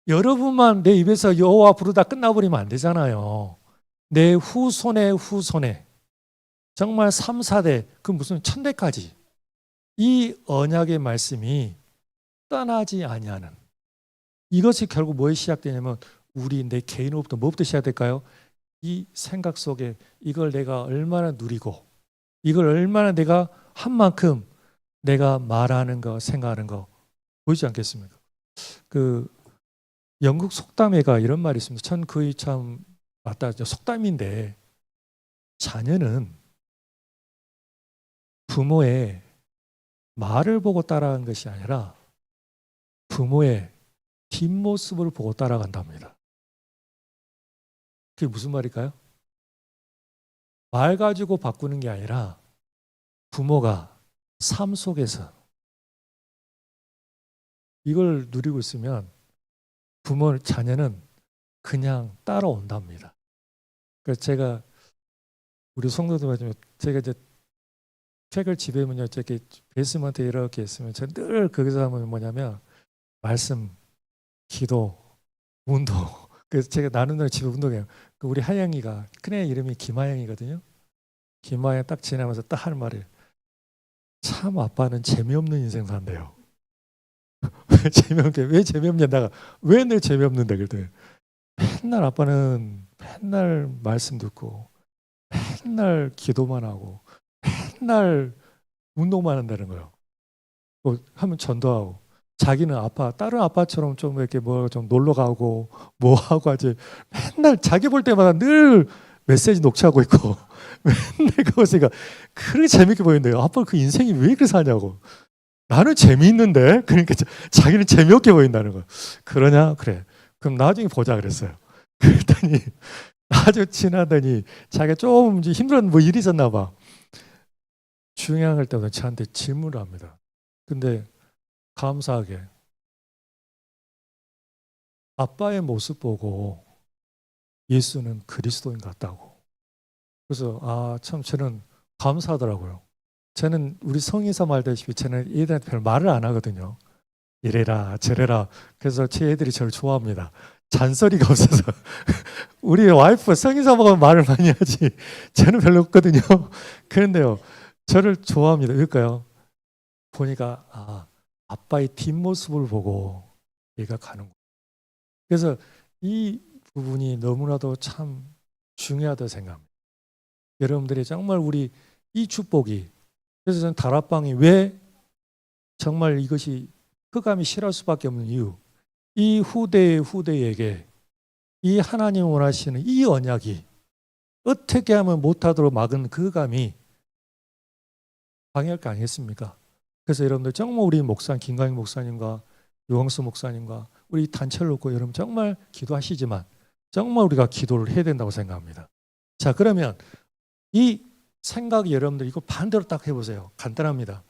여러분만 내 입에서 여호와 부르다 끝나버리면 안 되잖아요. 내 후손의 후손에 정말 3, 4대 그 무슨 천대까지 이 언약의 말씀이 떠나지 아니하는 이것이 결국 뭐에 시작되냐면 우리 내 개인으로부터 뭐부터 시작될까요? 이 생각 속에 이걸 내가 얼마나 누리고 이걸 얼마나 내가 한 만큼 내가 말하는 거 생각하는 거 보이지 않겠습니까? 그 영국 속담회가 이런 말이 있습니다. 전 그게 참 맞다. 속담인데 자녀는 부모의 말을 보고 따라간 것이 아니라 부모의 뒷모습을 보고 따라간답니다. 그게 무슨 말일까요? 말 가지고 바꾸는 게 아니라 부모가 삶 속에서 이걸 누리고 있으면 부모, 자녀는 그냥 따라온답니다. 그래서 제가 우리 성도들 말씀 제가 이제 책을 집에 보면 이렇게 베이스먼트에 이렇게 있으면 제가 늘 거기서 하면 뭐냐면 말씀, 기도, 운동. 그래서 제가 나누는 집에 운동해요. 우리 하영이가 큰애 이름이 김하영이거든요. 김하영 딱 지나면서 딱 하는 말이 참 아빠는 재미없는 인생 산대요. 왜 재미없냐 내가 왜 늘 재미없는데 그랬더니 맨날 아빠는 맨날 말씀 듣고 맨날 기도만 하고 맨날 운동만 한다는 거예요. 뭐 하면 전도하고 자기는 아빠 다른 아빠처럼 좀 이렇게 뭐 좀 놀러 가고 뭐 하고 하지 맨날 자기 볼 때마다 늘 메시지 녹취하고 있고 맨날 그것이가 그렇게 재밌게 보이는데요. 아빠 그 인생이 왜 이렇게 사냐고. 나는 재미있는데 그러니까 자기는 재미없게 보인다는 거예요. 그러냐? 그래. 그럼 나중에 보자 그랬어요. 그랬더니 아주 지나더니 자기가 좀 힘들었는 뭐 일이 있었나 봐. 중요할 때마다 저한테 질문을 합니다. 근데 감사하게 아빠의 모습 보고 예수는 그리스도인 같다고. 그래서 참 저는 감사하더라고요. 저는 우리 성의사 말다시피 저는 애들한테 별 말을 안 하거든요. 이래라 저래라. 그래서 제 애들이 저를 좋아합니다. 잔소리가 없어서. 우리 와이프 성의사보고 말을 많이 하지 저는 별로 없거든요. 그런데요 저를 좋아합니다. 왜일까요? 보니까 아빠의 뒷모습을 보고 얘가 가는구나. 그래서 이 부분이 너무나도 참 중요하다고 생각합니다. 여러분들이 정말 우리 이 축복이 그래서 저는 다락방이 왜 정말 이것이 흑암이 싫어할 수밖에 없는 이유 이 후대의 후대에게 이 하나님 원하시는 이 언약이 어떻게 하면 못하도록 막은 그 흑암이 방해할 거 아니겠습니까? 그래서 여러분들 정말 우리 목사님 김광희 목사님과 유광수 목사님과 우리 단체를 놓고 여러분 정말 기도하시지만 정말 우리가 기도를 해야 된다고 생각합니다. 자 그러면 이 생각이 여러분들 이거 반대로 딱 해보세요. 간단합니다.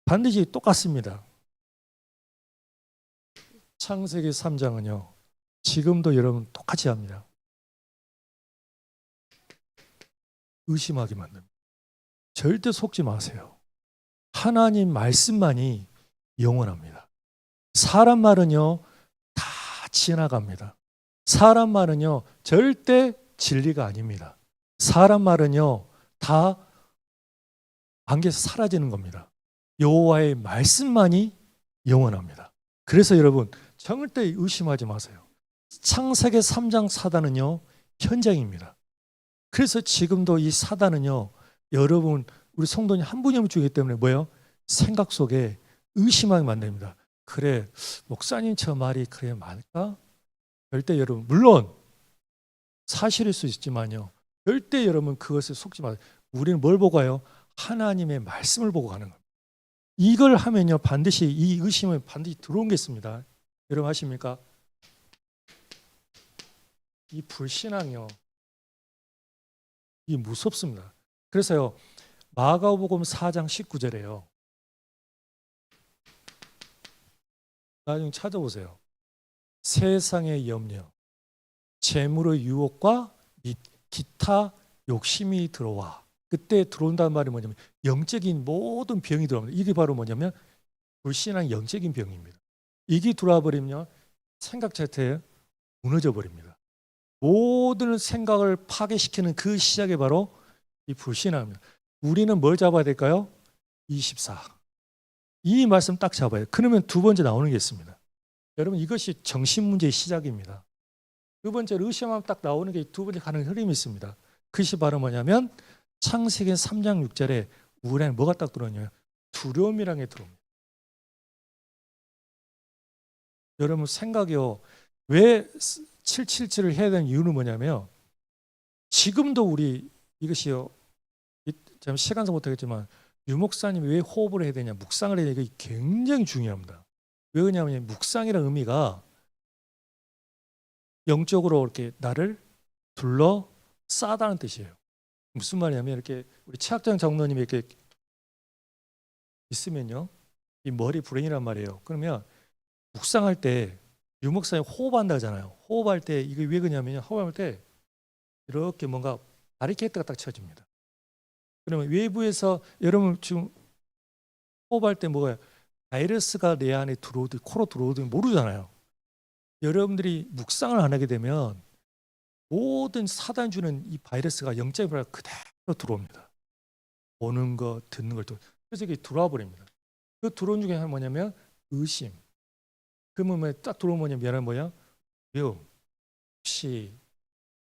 반드시 똑같습니다. 창세기 3장은요. 지금도 여러분 똑같이 합니다. 의심하게 만듭니다. 절대 속지 마세요. 하나님 말씀만이 영원합니다. 사람 말은요. 다 지나갑니다. 사람 말은요. 절대 진리가 아닙니다. 사람 말은요. 다 안개에서 사라지는 겁니다. 여호와의 말씀만이 영원합니다. 그래서 여러분 절대 의심하지 마세요. 창세기 3장 사단은요. 현장입니다. 그래서 지금도 이 사단은요. 여러분 우리 성도님 한 분이 주기 때문에 뭐예요? 생각 속에 의심하게 만듭니다. 그래 목사님 저 말이 그래 맞을까? 절대 여러분 물론 사실일 수 있지만요. 절대 여러분 그것에 속지 마세요. 우리는 뭘 보고 가요? 하나님의 말씀을 보고 가는 겁니다. 이걸 하면요 반드시 이 의심은 반드시 들어오겠습니다. 여러분 아십니까? 이 불신앙이요. 이 무섭습니다. 그래서요 마가복음 4장 19절에요. 나중에 찾아보세요. 세상의 염려, 재물의 유혹과 기타 욕심이 들어와. 그때 들어온다는 말이 뭐냐면 영적인 모든 병이 들어옵니다. 이게 바로 뭐냐면 불신앙 영적인 병입니다. 이게 들어와 버리면 생각 자체에 무너져 버립니다. 모든 생각을 파괴시키는 그 시작이 바로 이 불신앙입니다. 우리는 뭘 잡아야 될까요? 24. 이 말씀 딱 잡아요. 그러면 두 번째 나오는 게 있습니다. 여러분 이것이 정신 문제의 시작입니다. 두 번째로 의심하면 딱 나오는 게 두 번째 가는 흐름이 있습니다. 그것이 바로 뭐냐면 창세기 3장 6절에 우리 안에 뭐가 딱 들어오냐면 두려움이라는 게 들어옵니다. 여러분 생각이요. 왜 777을 해야 되는 이유는 뭐냐면 지금도 우리 이것이요. 제가 시간상 못하겠지만 유목사님이 왜 호흡을 해야 되냐 묵상을 해야 되냐 이게 굉장히 중요합니다. 왜 그러냐면 묵상이라는 의미가 영적으로 이렇게 나를 둘러싸다는 뜻이에요. 무슨 말이냐면 이렇게 우리 최학장 장로님이 이렇게 있으면요. 이 머리 브레인이란 말이에요. 그러면 묵상할 때 유목사님 호흡한다 하잖아요. 호흡할 때 이게 왜 그러냐면 호흡할 때 이렇게 뭔가 바리케이트가 딱 쳐집니다. 그러면 외부에서 여러분 지금 호흡할 때 뭐가 바이러스가 내 안에 들어오든 코로 들어오든 모르잖아요. 여러분들이 묵상을 안 하게 되면 모든 사단 주는 이 바이러스가 영적인 바이러스가 그대로 들어옵니다. 보는 거, 듣는 걸 그래서 이게 들어와 버립니다. 그 들어온 중에 하나 뭐냐면 의심. 그러면 딱 들어오면 뭐냐? 외움. 혹시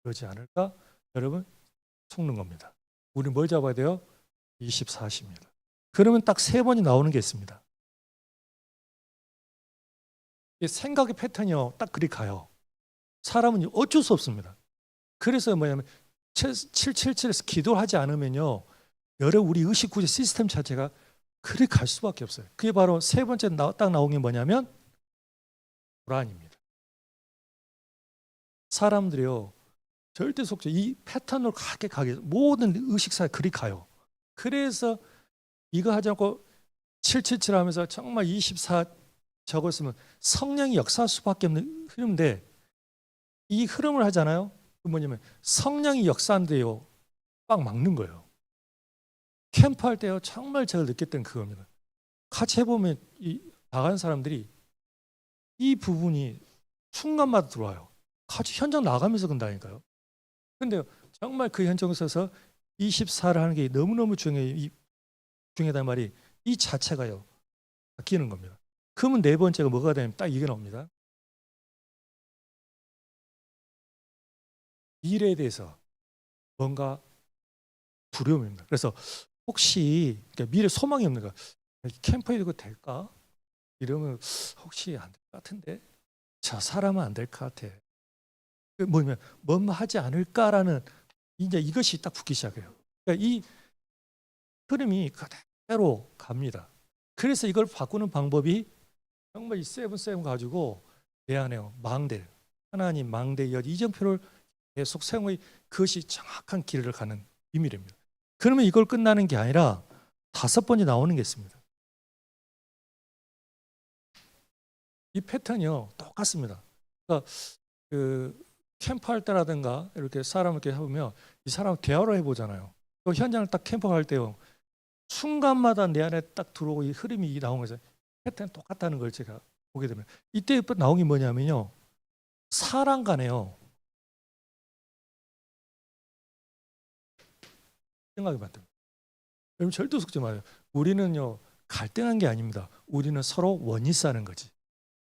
그러지 않을까? 여러분 속는 겁니다. 우리 뭘 잡아야 돼요? 24시입니다. 그러면 딱 세 번이 나오는 게 있습니다. 생각의 패턴이요. 딱 그리 가요. 사람은 어쩔 수 없습니다. 그래서 뭐냐면 777에서 기도를 하지 않으면요. 여러 우리 의식구조 시스템 자체가 그리 갈 수밖에 없어요. 그게 바로 세 번째 딱 나온 게 뭐냐면 불안입니다. 사람들이요. 절대 속죠. 이 패턴으로 가게 모든 의식사에 그리 가요. 그래서 이거 하지 않고 777 하면서 정말 24 적었으면 성령이 역사할 수밖에 없는 흐름인데 이 흐름을 하잖아요. 그 뭐냐면 성령이 역사한데요. 빡 막는 거예요. 캠프할 때요. 정말 제가 느꼈던 그겁니다. 같이 해보면 이 나간 사람들이 이 부분이 순간마다 들어와요. 같이 현장 나가면서 그런다니까요. 근데 정말 그 현장에 서서 24를 하는 게 너무너무 중요하단 말이 이 자체가요. 바뀌는 겁니다. 그러면 네 번째가 뭐가 되냐면 딱 이게 나옵니다. 미래에 대해서 뭔가 두려움입니다. 그래서 혹시 그러니까 미래 소망이 없는 거 캠프에 이거 될까? 이러면 혹시 안 될 것 같은데 저 사람은 안 될 것 같아. 뭐냐면 뭔 하지 않을까라는 이제 이것이 딱 붙기 시작해요. 그러니까 이 흐름이 그대로 갑니다. 그래서 이걸 바꾸는 방법이 정말 이 세븐 가지고 내 안에요. 망대 하나님 망대 이정표를 계속 세우는 그것이 정확한 길을 가는 비밀입니다. 그러면 이걸 끝나는 게 아니라 5번이 나오는 게 있습니다. 이 패턴이요 똑같습니다. 그러니까 그 캠프할 때라든가 이렇게 사람 이렇게 해보면 이 사람 대화를 해보잖아요. 또 현장을 딱 캠프할 때요 순간마다 내 안에 딱 들어오고 이 흐름이 나오는 거죠. 패턴 똑같다는 걸 제가 보게 되면 이때 나온 게 뭐냐면요 사람 간에요 생각이 맞다. 여러분 절대 속지 마세요. 우리는요 갈등한 게 아닙니다. 우리는 서로 원리싸는 거지.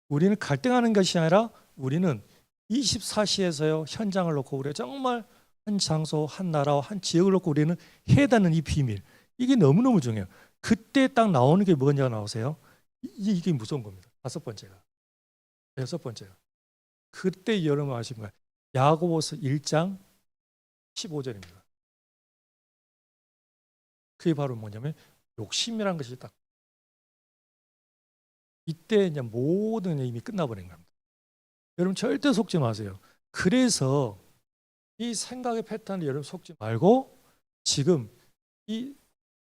우리는 갈등하는 것이 아니라 우리는 24시에서요 현장을 놓고 우리가 정말 한 장소, 한 나라와 한 지역을 놓고 우리는 해야 되는 이 비밀 이게 너무너무 중요해요. 그때 딱 나오는 게 뭐냐가 나오세요. 이게 무서운 겁니다. 5번째가. 6번째가. 그때 여러분 아시는 거예요. 야고보서 1장 15절입니다. 그게 바로 뭐냐면 욕심이라는 것이 딱 이때 이제 모든 게 이미 끝나버린 겁니다. 여러분 절대 속지 마세요. 그래서 이 생각의 패턴을 여러분 속지 말고 지금 이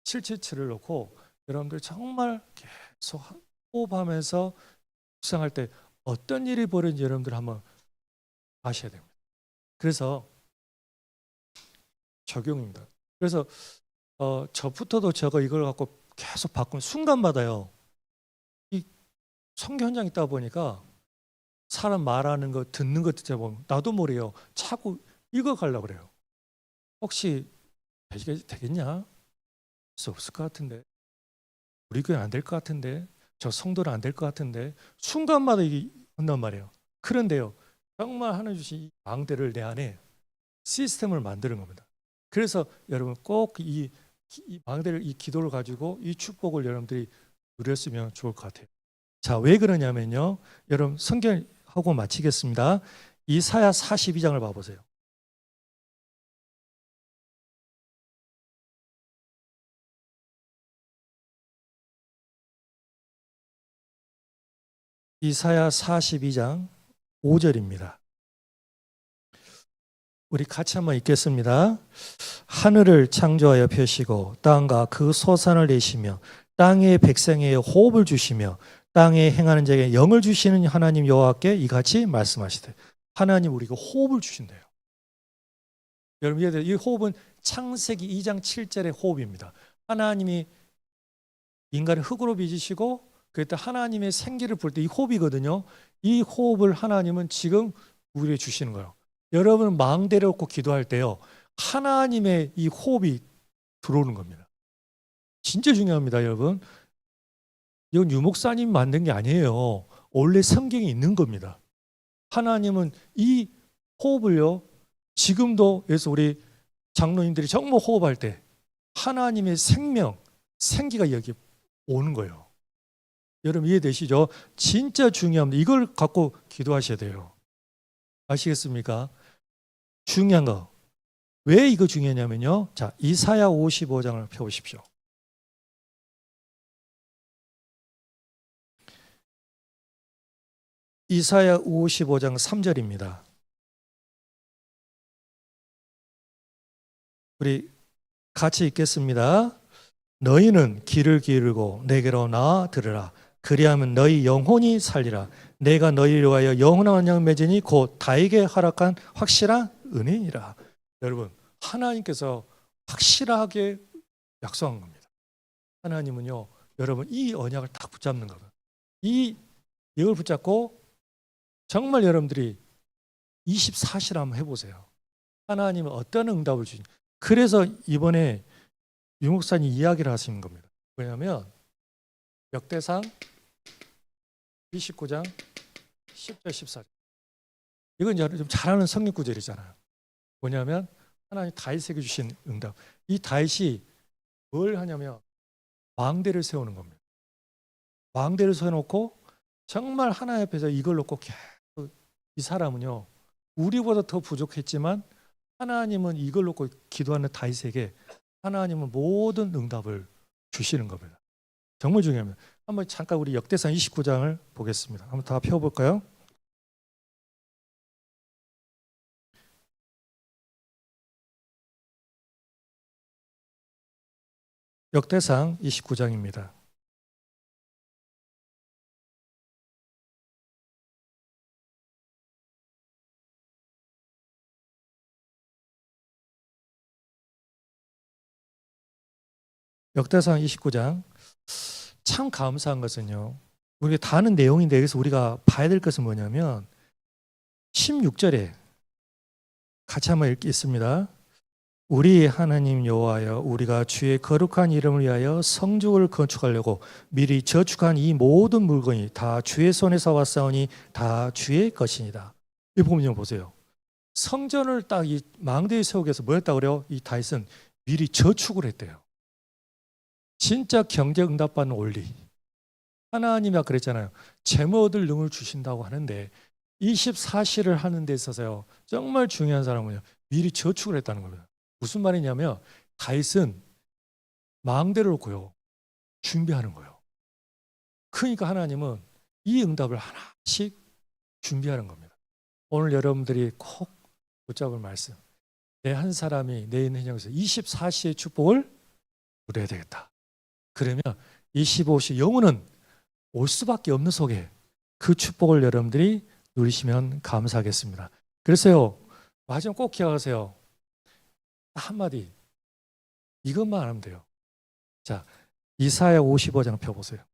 777을 놓고 여러분들 정말 계속 호흡하면서 묵상할 때 어떤 일이 벌어진지 여러분들 한번 아셔야 됩니다. 그래서 적용입니다. 그래서 저부터도 제가 이걸 갖고 계속 바꾸는 순간마다요. 선교 현장 있다 보니까 사람 말하는 거 듣는 거 듣다 보면 나도 모르요 자꾸 읽어가려고 그래요. 혹시 되겠냐? 수 없을 것 같은데, 우리 교회 안 될 것 같은데, 저 성도는 안 될 것 같은데, 순간마다 이게 온단 말이에요. 그런데요, 정말 하나님 주신 이 망대를 내 안에 시스템을 만드는 겁니다. 그래서 여러분 꼭 이 망대를, 이 기도를 가지고 이 축복을 여러분들이 누렸으면 좋을 것 같아요. 자, 왜 그러냐면요, 여러분 성경하고 마치겠습니다. 이사야 42장을 봐보세요. 이사야 42장 5절입니다. 우리 같이 한번 읽겠습니다. 하늘을 창조하여 펴시고 땅과 그 소산을 내시며 땅의 백성에게 호흡을 주시며 땅에 행하는 자에게 영을 주시는 하나님 여호와께 이같이 말씀하시되, 하나님 우리가 호흡을 주신대요. 여러분, 이 호흡은 창세기 2장 7절의 호흡입니다. 하나님이 인간을 흙으로 빚으시고 그때 하나님의 생기를 부을 때 이 호흡이거든요. 이 호흡을 하나님은 지금 우리에게 주시는 거예요. 여러분 망대를 놓고 기도할 때요, 하나님의 이 호흡이 들어오는 겁니다. 진짜 중요합니다, 여러분. 이건 유목사님 만든 게 아니에요. 원래 성경에 있는 겁니다. 하나님은 이 호흡을요, 지금도, 그래서 우리 장로님들이 정말 호흡할 때 하나님의 생명, 생기가 여기 오는 거예요. 여러분 이해되시죠? 진짜 중요합니다. 이걸 갖고 기도하셔야 돼요. 아시겠습니까? 중요한 거. 왜 이거 중요하냐면요. 자, 이사야 55장을 펴보십시오. 이사야 55장 3절입니다. 우리 같이 읽겠습니다. 너희는 귀를 기울이고 내게로 나와 들으라. 그리하면 너희 영혼이 살리라. 내가 너희를 위하여 영원한 언약을 맺으니 곧 다에게 허락한 확실한 은혜니라. 여러분, 하나님께서 확실하게 약속한 겁니다. 하나님은요, 여러분 이 언약을 딱 붙잡는 거예요. 이걸 붙잡고 정말 여러분들이 24시를 한번 해보세요. 하나님은 어떤 응답을 주시니. 그래서 이번에 유목사님 이야기를 하시는 겁니다. 왜냐하면 역대상 29장 10절 14절, 이건 좀 잘 아는 성경 구절이잖아요. 뭐냐면 하나님 다윗에게 주신 응답. 이 다윗이 뭘 하냐면 망대를 세우는 겁니다. 망대를 세워놓고 정말 하나님 앞에서 이걸 놓고 계속, 이 사람은요 우리보다 더 부족했지만 하나님은 이걸 놓고 기도하는 다윗에게 하나님은 모든 응답을 주시는 겁니다. 정말 중요합니다. 한번 잠깐 우리 역대상 29장을 보겠습니다. 한번 다 펴볼까요? 역대상 29장입니다. 역대상 29장 참 감사한 것은요, 우리가 다 아는 내용인데 여기서 우리가 봐야 될 것은 뭐냐면 16절에 같이 한번 읽겠습니다. 우리 하나님 여호와여, 우리가 주의 거룩한 이름을 위하여 성중을 건축하려고 미리 저축한 이 모든 물건이 다 주의 손에서 왔사오니 다 주의 것이니라. 이 보면 보세요. 성전을 딱 이 망대에 세우기 위해서 뭐 했다고 그래요? 이 다윗은 미리 저축을 했대요. 진짜 경제 응답받는 원리. 하나님이 그랬잖아요. 재물 얻을 능을 주신다고 하는데 24시를 하는 데 있어서요, 정말 중요한 사람은요, 미리 저축을 했다는 겁니다. 무슨 말이냐면 다윗은 망대를 놓고요 준비하는 거예요. 그러니까 하나님은 이 응답을 하나씩 준비하는 겁니다. 오늘 여러분들이 꼭 붙잡을 말씀. 내 한 사람이 내 있는 현장에서 24시의 축복을 누려야 되겠다. 그러면 25시 영혼은 올 수밖에 없는 속에 그 축복을 여러분들이 누리시면 감사하겠습니다. 그래서요, 마지막 꼭 기억하세요. 한마디, 이것만 하면 돼요. 자, 이사야 55장 펴보세요.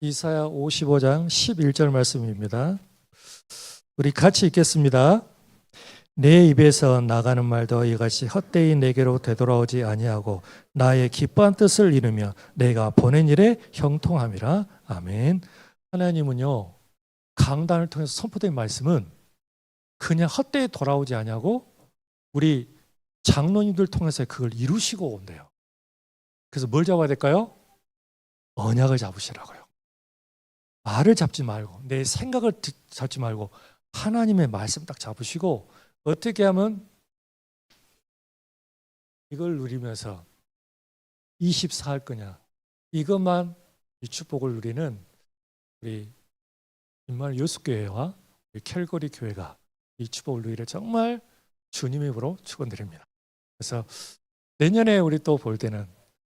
이사야 55장 11절 말씀입니다. 우리 같이 읽겠습니다. 내 입에서 나가는 말도 이같이 헛되이 내게로 되돌아오지 아니하고 나의 기뻐한 뜻을 이루며 내가 보낸 일에 형통함이라. 아멘. 하나님은요, 강단을 통해서 선포된 말씀은 그냥 헛되이 돌아오지 아니하고 우리 장로님들 통해서 그걸 이루시고 온대요. 그래서 뭘 잡아야 될까요? 언약을 잡으시라고요. 말을 잡지 말고 내 생각을 잡지 말고 하나님의 말씀 딱 잡으시고 어떻게 하면 이걸 누리면서 24할 거냐, 이것만 이 축복을 누리는 우리 임마누엘 여수교회와 우리 캘거리 교회가 이 축복을 누리를 정말 주님의 입으로 축원드립니다. 그래서 내년에 우리 또 볼 때는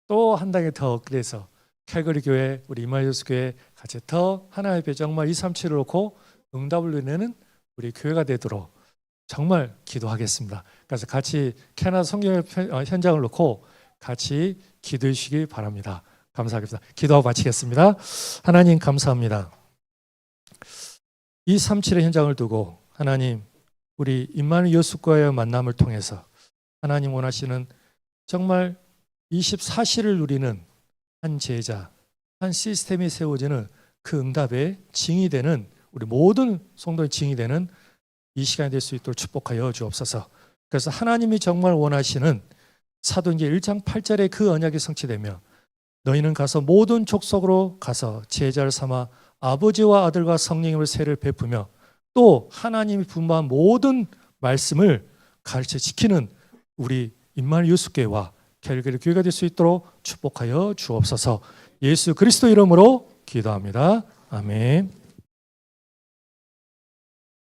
또 한 단계 더 업그레이드해서 캘거리 교회, 우리 임마누엘 여수교회 같이 더 하나님 앞에 정말 237을 놓고 응답을 누리는 우리 교회가 되도록 정말 기도하겠습니다. 그래서 같이 캐나다 성경 현장을 놓고 같이 기도해 주시기 바랍니다. 감사하겠습니다. 기도하고 마치겠습니다. 하나님 감사합니다. 237의 현장을 두고 하나님, 우리 임마누엘 여수과의 만남을 통해서 하나님 원하시는 정말 24시를 누리는 한 제자, 한 시스템이 세워지는 그 응답의 증이 되는 우리 모든 성도의 증이 되는 이 시간이 될 수 있도록 축복하여 주옵소서. 그래서 하나님이 정말 원하시는 사도행전 1장 8절의 그 언약이 성취되며 너희는 가서 모든 족속으로 가서 제자를 삼아 아버지와 아들과 성령님을 세를 베푸며 또 하나님이 분부한 모든 말씀을 가르쳐 지키는 우리 임마누엘 여수교회와 캘거리 교회가 될 수 있도록 축복하여 주옵소서. 예수 그리스도 이름으로 기도합니다. 아멘.